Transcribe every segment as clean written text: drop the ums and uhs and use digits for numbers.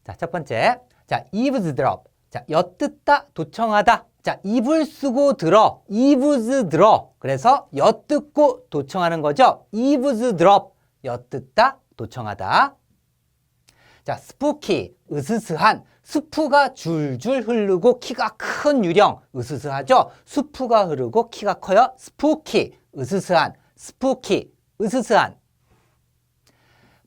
자, 첫 번째. 자, eavesdrop. 자, 엿듣다, 도청하다. 자, 입을 쓰고 들어. eaves 들어. 그래서 엿듣고 도청하는 거죠. eavesdrop. 엿듣다, 도청하다. 자, spooky. 으스스한. 수프가 줄줄 흐르고 키가 큰 유령. 으스스하죠? 수프가 흐르고 키가 커요. spooky. 으스스한. spooky. 으스스한.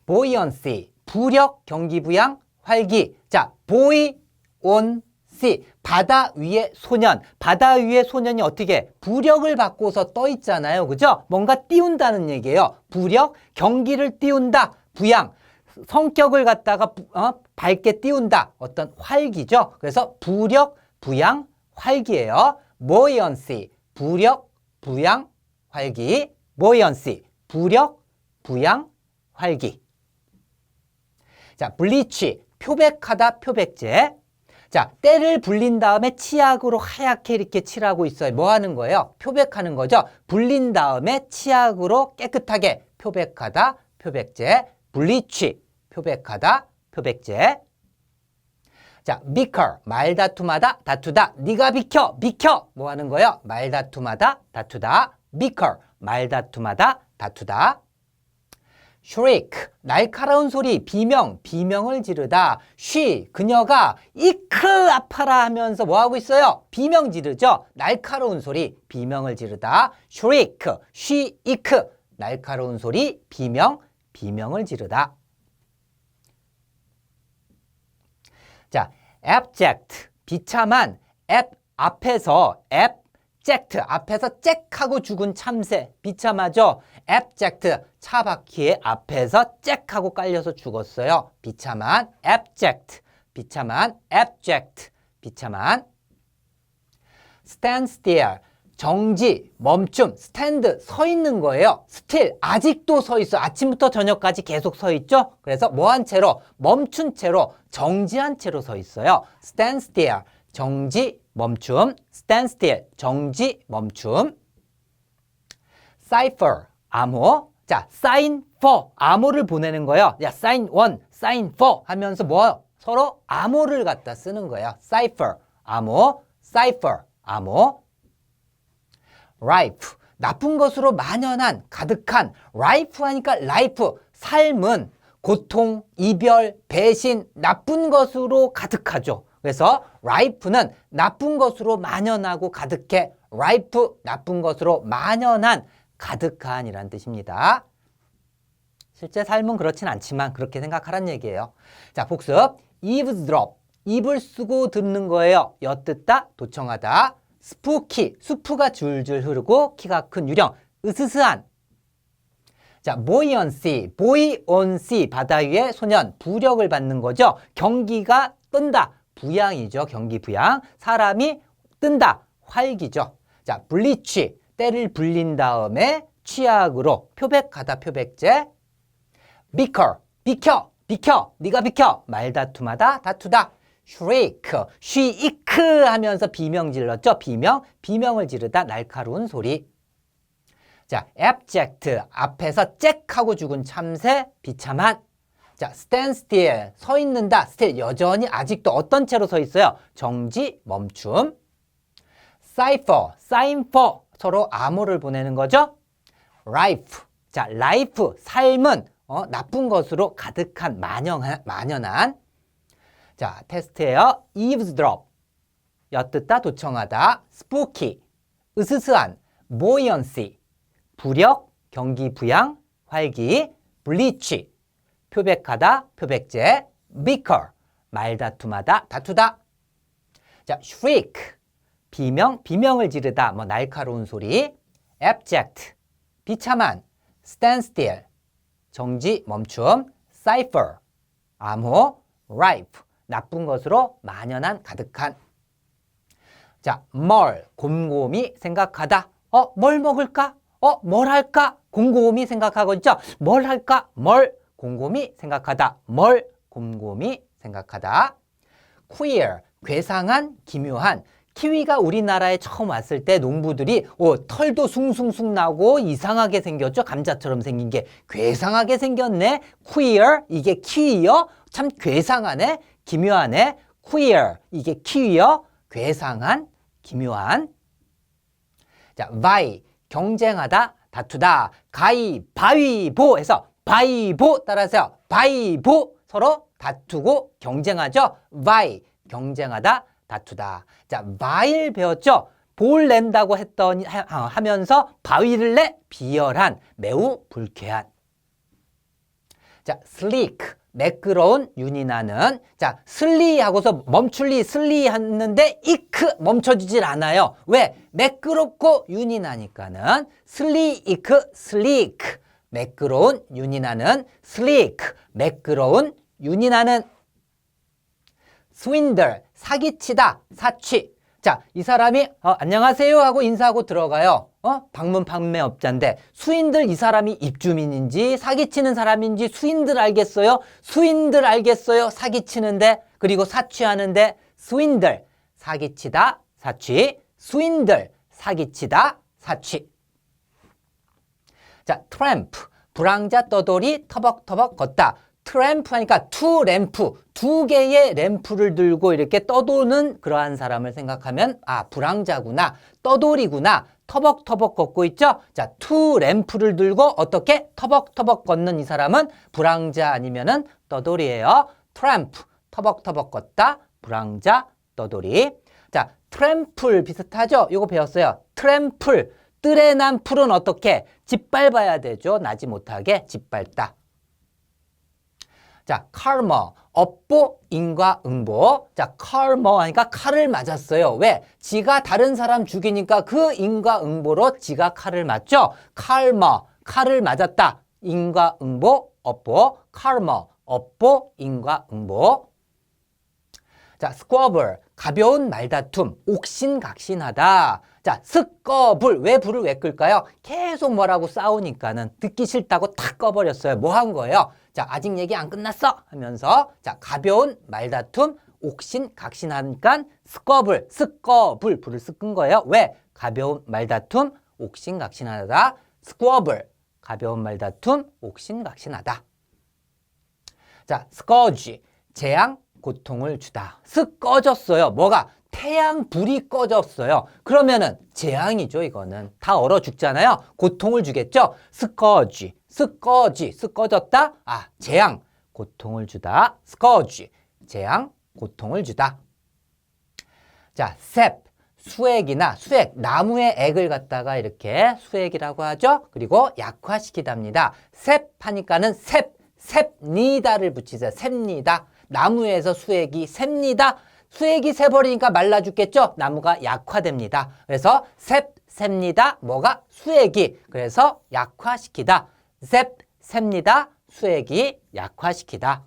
buoyancy. 부력, 경기부양, 활기. 자, buoy on sea. 바다 위의 소년. 바다 위의 소년이 어떻게 부력을 받고서 떠 있잖아요. 그죠? 뭔가 띄운다는 얘기예요. 부력, 경기를 띄운다. 부양. 성격을 갖다가 밝게 띄운다. 어떤 활기죠. 그래서 부력, 부양, 활기예요. buoyancy. 부력, 부양, 활기. buoyancy. 부력, 부양, 활기. 자, bleach. 표백하다, 표백제. 자, 때를 불린 다음에 치약으로 하얗게 이렇게 칠하고 있어요. 뭐 하는 거예요? 표백하는 거죠. 불린 다음에 치약으로 깨끗하게 표백하다, 표백제. bleach. 표백하다, 표백제. 자, bicker. 말다툼하다, 다투다. 네가 비켜, 비켜. 뭐 하는 거예요? 말다툼하다, 다투다. bicker. 말다툼하다, 다투다. shriek. 날카로운 소리, 비명, 비명을 지르다. she. 그녀가 이크 아파라 하면서 뭐 하고 있어요? 비명 지르죠. 날카로운 소리, 비명을 지르다. shriek. she, 이크. 날카로운 소리, 비명, 비명을 지르다. 자, abject. 비참한. 앞에서 abject. 앞에서 잭하고 죽은 참새. 비참하죠? abject. 차 바퀴에 앞에서 잭하고 깔려서 죽었어요. 비참한. abject. 비참한. abject. 비참한. stand still. 정지, 멈춤. stand, 서 있는 거예요. still, 아직도 서 있어. 아침부터 저녁까지 계속 서 있죠? 그래서 뭐한 채로, 멈춘 채로, 정지한 채로 서 있어요. stand still. 정지, 멈춤. stand still. 정지, 멈춤. cipher. 암호. 자, sign for. 암호를 보내는 거예요. 야, sign 1, sign 4 하면서 뭐? 서로 암호를 갖다 쓰는 거예요. cipher. 암호. cipher. 암호. rife. 나쁜 것으로 만연한, 가득한. rife 하니까 life. 삶은 고통, 이별, 배신, 나쁜 것으로 가득하죠. 그래서 rife는 나쁜 것으로 만연하고 가득해. rife, 나쁜 것으로 만연한, 가득한 이란 뜻입니다. 실제 삶은 그렇진 않지만 그렇게 생각하란 얘기예요. 자, 복습. eavesdrop. 입을 쓰고 듣는 거예요. 엿듣다, 도청하다. spooky. 수프가 줄줄 흐르고 키가 큰 유령. 으스스한. 자, buoyancy. buoyancy. 바다 위의 소년. 부력을 받는 거죠. 경기가 뜬다. 부양이죠. 경기 부양. 사람이 뜬다. 활기죠. 자, bleach. 때를 불린 다음에 치약으로 표백하다, 표백제. bicker. 비켜, 비켜. 네가 비켜. 말다툼하다, 다투다. shriek. 쉬이크 하면서 비명 질렀죠. 비명. 비명을 지르다. 날카로운 소리. 자, abject. 앞에서 잭하고 죽은 참새. 비참한. 자, stand still. 서 있는다. still. 여전히 아직도 어떤 채로 서 있어요? 정지, 멈춤. cipher. sign for. 서로 암호를 보내는 거죠. life. 자, life. 삶은 나쁜 것으로 가득한, 만연한. 자, 테스트예요. eavesdrop. 엿듣다, 도청하다. spooky. 으스스한. buoyancy. 부력, 경기 부양, 활기. bleach. 표백하다, 표백제. bicker. 말다툼하다, 다투다. 자, shriek. 비명, 비명을 지르다. 뭐 날카로운 소리. abject. 비참한. stand still. 정지, 멈춤. cipher. 암호. rife. 나쁜 것으로 만연한, 가득한. 자, 뭘. 곰곰이 생각하다. 뭘 먹을까? 뭘 할까? 곰곰이 생각하고 있죠? 뭘 할까? 뭘 곰곰이 생각하다. 뭘 곰곰이 생각하다. queer. 괴상한, 기묘한. 키위가 우리나라에 처음 왔을 때 농부들이 털도 숭숭숭 나고 이상하게 생겼죠? 감자처럼 생긴 게 괴상하게 생겼네. queer. 이게 키위요? 참 괴상하네. 기묘한의 queer, 이게 퀴어, 괴상한, 기묘한. 자, vie, 경쟁하다, 다투다. 가위바위보 해서 바위보 따라하세요. 바위보, 서로 다투고 경쟁하죠. vie, 경쟁하다, 다투다. 자, vile 배웠죠? 볼 낸다고 했더니 하면서 바위를 내 비열한, 매우 불쾌한. 자, sleek, 매끄러운, 윤이 나는. 자, 슬리 하고서 멈출리, 슬리 했는데 이크 멈춰지질 않아요. 왜? 매끄럽고 윤이 나니까는 슬리이크, sleek, 매끄러운, 윤이 나는. sleek, 매끄러운, 윤이 나는. swindle, 사기치다, 사취. 자, 이 사람이 안녕하세요 하고 인사하고 들어가요. 방문 판매업자인데 수인들 이 사람이 입주민인지 사기치는 사람인지 수인들 알겠어요? 수인들 알겠어요? 사기치는데 그리고 사취하는데 swindle, 사기치다, 사취. swindle, 사기치다, 사취. 자, tramp, 불황자 떠돌이 터벅터벅 걷다. 트램프 하니까 투 램프, 두 개의 램프를 들고 이렇게 떠도는 그러한 사람을 생각하면 불황자구나, 떠돌이구나, 터벅터벅 걷고 있죠. 자, 투 램프를 들고 어떻게 터벅터벅 걷는 이 사람은 불황자 아니면은 떠돌이에요. 트램프, 터벅터벅 걷다, 불황자, 떠돌이. 자, 트램플 비슷하죠? 이거 배웠어요. 트램플, 뜰에 난 풀은 어떻게? 짓밟아야 되죠. 나지 못하게 짓밟다. 자, karma, 업보, 인과응보. 자, karma 하니까 칼을 맞았어요. 왜? 지가 다른 사람 죽이니까 그 인과응보로 지가 칼을 맞죠? karma, 칼을 맞았다. 인과응보, 업보, karma, 업보, 인과응보. 자, squabble, 가벼운 말다툼, 옥신각신하다. 자, 스꺼불, 왜 불을 왜 끌까요? 계속 뭐라고 싸우니까는 듣기 싫다고 탁 꺼버렸어요. 뭐 한 거예요? 자, 아직 얘기 안 끝났어 하면서 자, 가벼운 말다툼, 옥신각신하니까 스꺼불, 불을 끄은 거예요. 왜? 가벼운 말다툼, 옥신각신하다. 스쿼블, 가벼운 말다툼, 옥신각신하다. 자, 스커지, 재앙, 고통을 주다. 쓱 꺼졌어요. 뭐가? 태양 불이 꺼졌어요. 그러면은 재앙이죠. 이거는 다 얼어 죽잖아요. 고통을 주겠죠. 스커지, 쓱 꺼졌다. 재앙, 고통을 주다. 스커지, 재앙, 고통을 주다. 자, 셉, 수액이나 수액, 나무의 액을 갖다가 이렇게 수액이라고 하죠. 그리고 약화시키답니다. 셉 하니까는 셉니다를 붙이세요. 셉니다. 나무에서 수액이 셉니다. 수액이 새버리니까 말라 죽겠죠? 나무가 약화됩니다. 그래서 셉니다. 뭐가? 수액이. 그래서 약화시키다. 셉니다. 수액이 약화시키다.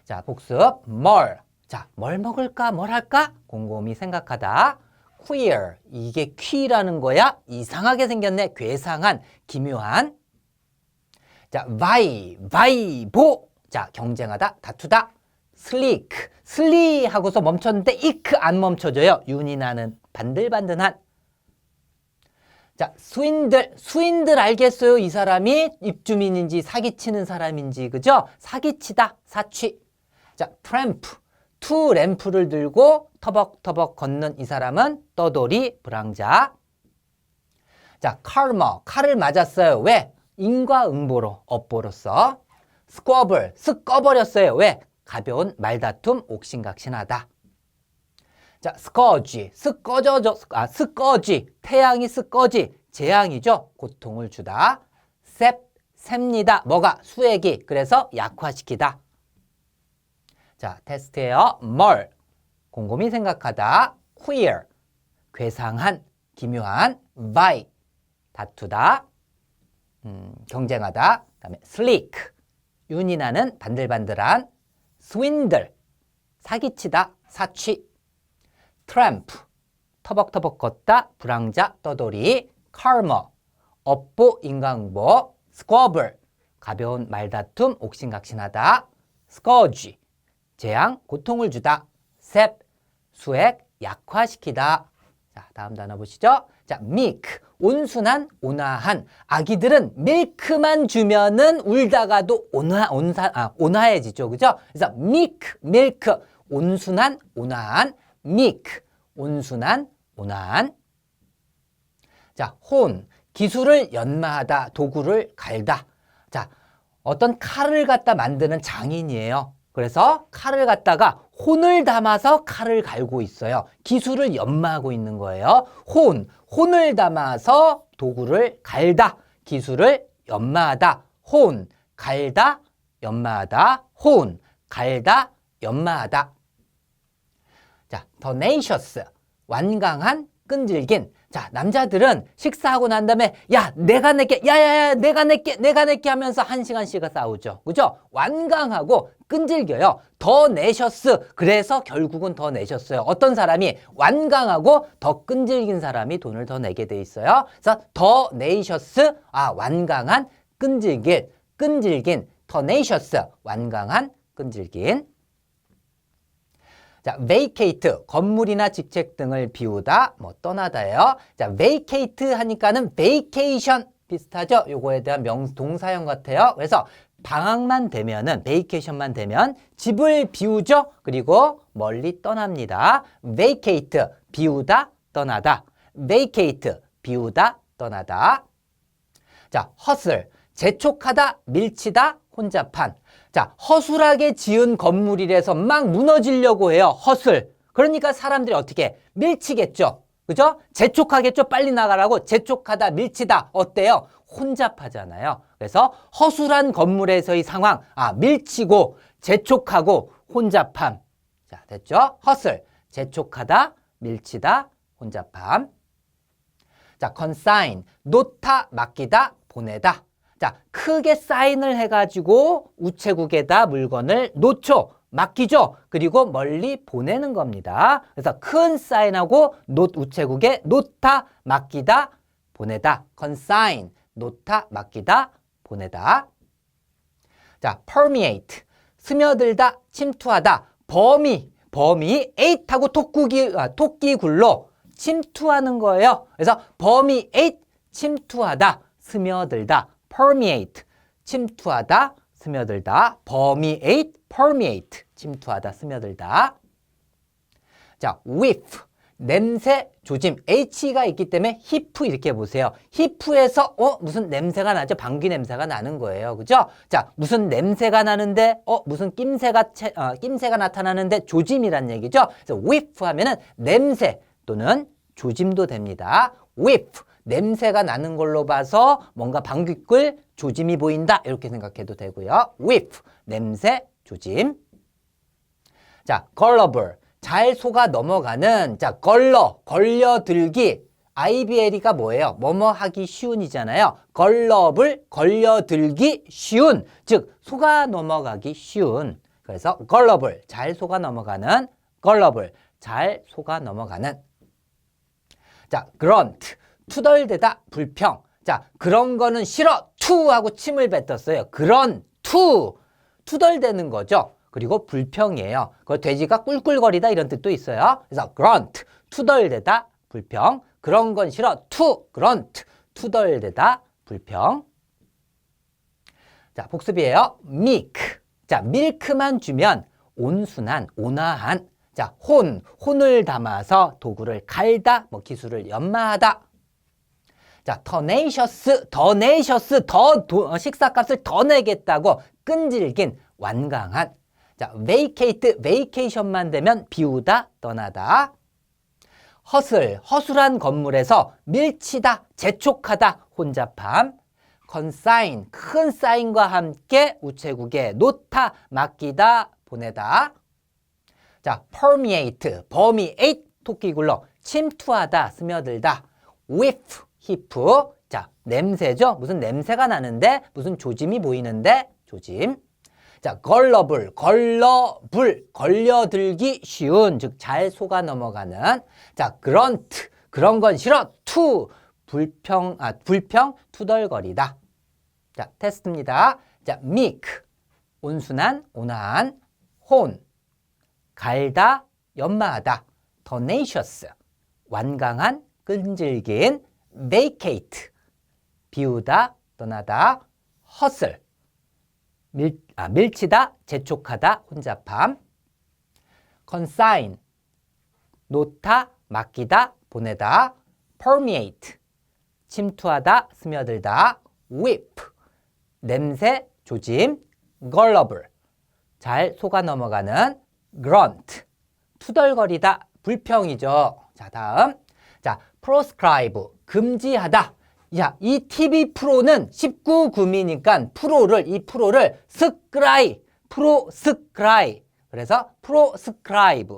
자, 복습. 뭘. 자, 뭘 먹을까? 뭘 할까? 곰곰이 생각하다. queer. 이게 퀴라는 거야? 이상하게 생겼네. 괴상한, 기묘한. 자, 바이보. 자, 경쟁하다, 다투다. 슬리 하고서 멈췄는데 이크 안 멈춰져요. 윤이 나는, 반들반들한. 자, 수인들 알겠어요? 이 사람이 입주민인지 사기치는 사람인지, 그죠? 사기치다, 사취. 자, 트램프, 투 램프를 들고 터벅터벅 걷는 이 사람은 떠돌이, 불황자. 자, karma, 칼을 맞았어요. 왜? 인과응보로, 업보로서. 스쿼블, 쓱 꺼버렸어요. 왜? 가벼운 말다툼, 옥신각신하다. 자, 스커지, 스꺼지, 태양이 스꺼지, 재앙이죠. 고통을 주다. 셉니다. 뭐가? 수액이. 그래서 약화시키다. 자, 테스트예요. 뭘, 곰곰이 생각하다. queer, 괴상한, 기묘한. vie, 다투다, 경쟁하다. 그다음에 sleek, 윤이 나는, 반들반들한. swindle, 사기치다, 사취. tramp, 터벅터벅 걷다, 불황자, 떠돌이. karma, 업보, 인과응보. squabble, 가벼운 말다툼, 옥신각신하다. scourge, 재앙, 고통을 주다. 셉, 수액, 약화시키다. 자, 다음 단어 보시죠. 자, meek, 온순한, 온화한. 아기들은 밀크만 주면은 울다가도 온화해지죠. 그죠? 그래서 밀크. 온순한, 온화한. milk. 온순한, 온화한. 자, 혼. 기술을 연마하다, 도구를 갈다. 자, 어떤 칼을 갖다 만드는 장인이에요. 그래서 칼을 갖다가 혼을 담아서 칼을 갈고 있어요. 기술을 연마하고 있는 거예요. 혼을 담아서 도구를 갈다. 기술을 연마하다. 혼, 갈다, 연마하다. 혼, 갈다, 연마하다. 자, tenacious. 완강한, 끈질긴. 자, 남자들은 식사하고 난 다음에 야, 내가 낼게, 야야야, 내가 낼게 하면서 1시간씩 싸우죠. 그죠? 완강하고 끈질겨요. 더 내셔스. 그래서 결국은 더 내셨어요. 어떤 사람이 완강하고 더 끈질긴 사람이 돈을 더 내게 돼 있어요. 그래서 더 내셔스, 완강한, 끈질긴, 더 내셔스, 완강한, 끈질긴. 자, vacate, 건물이나 직책 등을 비우다, 떠나다예요. 자, vacate 하니까는 vacation 비슷하죠? 요거에 대한 동사형 같아요. 그래서 방학만 되면은, vacation만 되면 집을 비우죠? 그리고 멀리 떠납니다. vacate, 비우다, 떠나다. vacate, 비우다, 떠나다. 자, hustle, 재촉하다, 밀치다, 혼잡한. 자, 허술하게 지은 건물이라서 막 무너지려고 해요. 허술. 그러니까 사람들이 어떻게 밀치겠죠. 그죠? 재촉하겠죠. 빨리 나가라고. 재촉하다, 밀치다. 어때요? 혼잡하잖아요. 그래서 허술한 건물에서의 상황. 밀치고, 재촉하고, 혼잡함. 자, 됐죠? 허술. 재촉하다, 밀치다, 혼잡함. 자, consign. 놓다, 맡기다, 보내다. 자, 크게 사인을 해가지고 우체국에다 물건을 놓죠. 맡기죠. 그리고 멀리 보내는 겁니다. 그래서 큰 사인하고 우체국에 놓다, 맡기다, 보내다. consign, 놓다, 맡기다, 보내다. 자, permeate, 스며들다, 침투하다. 범위, 에잇하고 토끼 굴로 침투하는 거예요. 그래서 permeate, 침투하다, 스며들다. permeate, 침투하다, 스며들다. permeate, 침투하다, 스며들다. 자, whiff, 냄새, 조짐. H가 있기 때문에 히프 이렇게 보세요. 히프에서 무슨 냄새가 나죠? 방귀 냄새가 나는 거예요. 그죠? 자, 무슨 냄새가 나는데 무슨 낌새가 나타나는데 조짐이란 얘기죠. 그래서 whiff 하면은 냄새 또는 조짐도 됩니다. whiff, 냄새가 나는 걸로 봐서 뭔가 방귀꿀 조짐이 보인다 이렇게 생각해도 되고요. whiff, 냄새, 조짐. 자, gullible, 잘 속아 넘어가는. 자, 걸려들기. IBL이가 뭐예요? 뭐뭐 하기 쉬운이잖아요. gullible, 걸려들기 쉬운. 즉 속아 넘어가기 쉬운. 그래서 gullible, 잘 속아 넘어가는. gullible, 잘 속아 넘어가는. 자, grunt, 투덜대다, 불평. 자, 그런 거는 싫어, 투 하고 침을 뱉었어요. 그런, 투덜대는 거죠. 그리고 불평이에요. 그 돼지가 꿀꿀거리다 이런 뜻도 있어요. 그래서 grunt, 투덜대다, 불평. 그런 건 싫어, grunt, 투덜대다, 불평. 자, 복습이에요. meek. 자, 밀크만 주면 온순한, 온화한. 자, 혼을 담아서 도구를 갈다, 기술을 연마하다. 자, tenacious, 식사값을 더 내겠다고 끈질긴, 완강한. 자, vacate, vacation만 되면 비우다, 떠나다. 허술한 건물에서 밀치다, 재촉하다, 혼잡함. consign, 큰 사인과 함께 우체국에 놓다, 맡기다, 보내다. 자, permeate, 토끼 굴러, 침투하다, 스며들다. whiff, 히프. 자, 냄새죠? 무슨 냄새가 나는데 무슨 조짐이 보이는데 조짐. 자, gullible, 걸려들기 쉬운, 즉 잘 속아 넘어가는. 자, grunt, 그런 건 싫어, 불평, 투덜거리다. 자, 테스트입니다. 자, meek, 온순한, 온화한. 혼, 갈다, 연마하다. tenacious, 완강한, 끈질긴. vacate, 비우다, 떠나다, hustle, 밀치다, 재촉하다, 혼잡함, consign, 놓다, 맡기다, 보내다, permeate, 침투하다, 스며들다, whip, 냄새, 조짐, gullible, 잘 속아 넘어가는, grunt, 투덜거리다, 불평이죠. 자, 다음. 자, proscribe, 금지하다. 야, 이 TV 프로는 19금이니까 이 프로를 스크라이, 프로스크라이. 그래서 proscribe.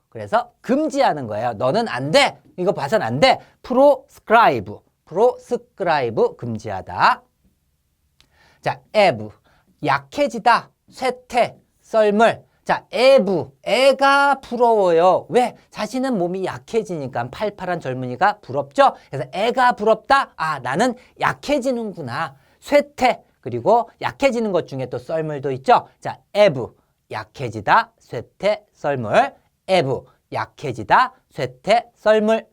그래서 금지하는 거예요. 너는 안 돼. 이거 봐선 안 돼. proscribe, 금지하다. 자, ebb, 약해지다, 쇠퇴, 썰물. 자, 애가 부러워요. 왜? 자신은 몸이 약해지니까 팔팔한 젊은이가 부럽죠? 그래서 애가 부럽다. 아, 나는 약해지는구나. 쇠퇴. 그리고 약해지는 것 중에 또 썰물도 있죠? 자, 애부. 약해지다, 쇠퇴, 썰물. 애부. 약해지다, 쇠퇴, 썰물.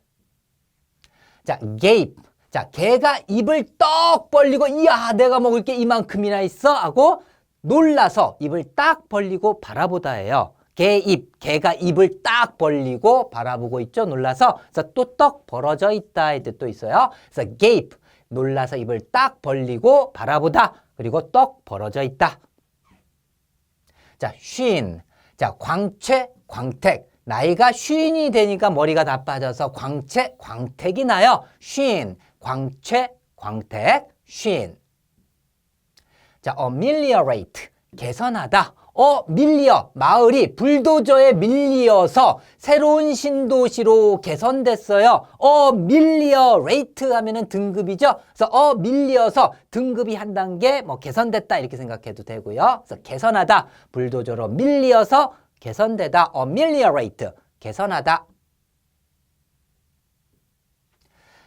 자, gape. 자, 개가 입을 떡 벌리고, 이야, 내가 먹을 게 이만큼이나 있어? 하고 놀라서 입을 딱 벌리고 바라보다예요. 개가 입을 딱 벌리고 바라보고 있죠. 놀라서. 그래서 또 떡 벌어져 있다 이 뜻도 있어요. 그래서 gape, 놀라서 입을 딱 벌리고 바라보다. 그리고 떡 벌어져 있다. 자, 쉰. 자, 광채, 광택. 나이가 쉰이 되니까 머리가 나빠져서 광채, 광택이 나요. 쉰, 광채, 광택, 쉰. 자, ameliorate, 개선하다. 밀리어, 마을이 불도저에 밀리어서 새로운 신도시로 개선됐어요. ameliorate 하면은 등급이죠. 그래서 밀리어서 등급이 한 단계 개선됐다 이렇게 생각해도 되고요. 그래서 개선하다, 불도저로 밀리어서 개선되다, ameliorate, 개선하다.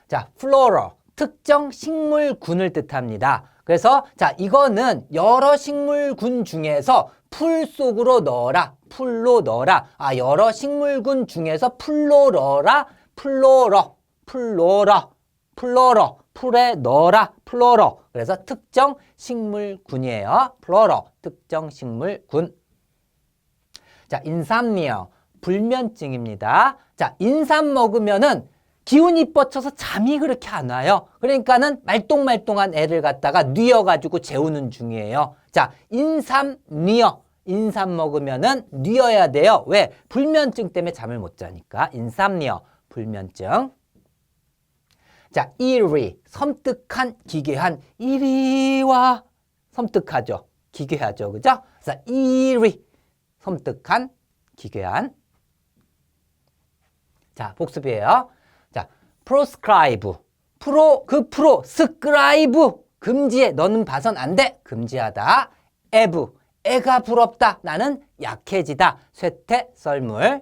자, flora, 특정 식물군을 뜻합니다. 그래서 자, 이거는 여러 식물군 중에서 풀 속으로 넣어라, 풀로 넣어라. 아, 여러 식물군 중에서 풀로 넣어라, 플로러, 풀에 넣어라, 플로러. 그래서 특정 식물군이에요. 플로러, 특정 식물군. 자, insomnia, 불면증입니다. 자, 인삼 먹으면은 기운이 뻗쳐서 잠이 그렇게 안 와요. 그러니까는 말똥말똥한 애를 갖다가 뉘어가지고 재우는 중이에요. 자, 인삼니어. 인삼 먹으면은 뉘어야 돼요. 왜? 불면증 때문에 잠을 못 자니까. 인삼니어, 불면증. 자, eerie, 섬뜩한, 기괴한. 이리 와. 섬뜩하죠. 기괴하죠. 그죠? 그래서 eerie, 섬뜩한, 기괴한. 자, 복습이에요. 자, proscribe, scribe, 금지해. 너는 봐선 안 돼. 금지하다. ebb, 애가 부럽다. 나는 약해지다. 쇠퇴, 썰물.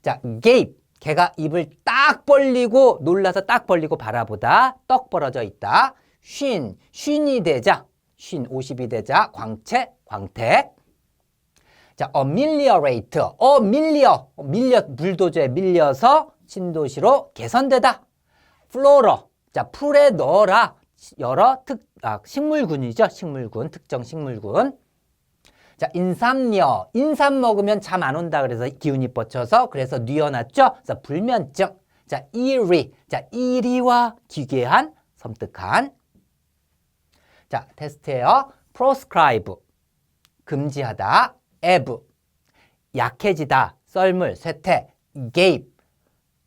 자, gape, 개가 입을 딱 벌리고 놀라서 딱 벌리고 바라보다. 떡 벌어져 있다. 쉰이 되자. 50이 되자. 광채, 광택. 자, ameliorate, 불도저에 밀려서 신도시로 개선되다. flora, 자, 풀에 넣어라. 여러 식물군이죠. 식물군, 특정 식물군. 자, insomnia, 인삼 먹으면 잠 안 온다 그래서 기운이 뻗쳐서 그래서 뉘어놨죠. 그래서 불면증. 자, eerie, 자, 이리와 기괴한, 섬뜩한. 자, 테스트예요. proscribe, 금지하다. ebb, 약해지다, 썰물, 쇠퇴. gape,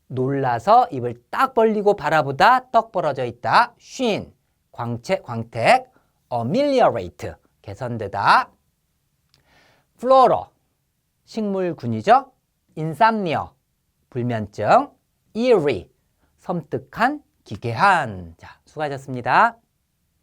놀라서 입을 딱 벌리고 바라보다, 떡 벌어져 있다. 쉰, 광채, 광택. ameliorate, 개선되다. flora, 식물군이죠. insomnia, 불면증. eerie, 섬뜩한, 기괴한. 자, 수고하셨습니다.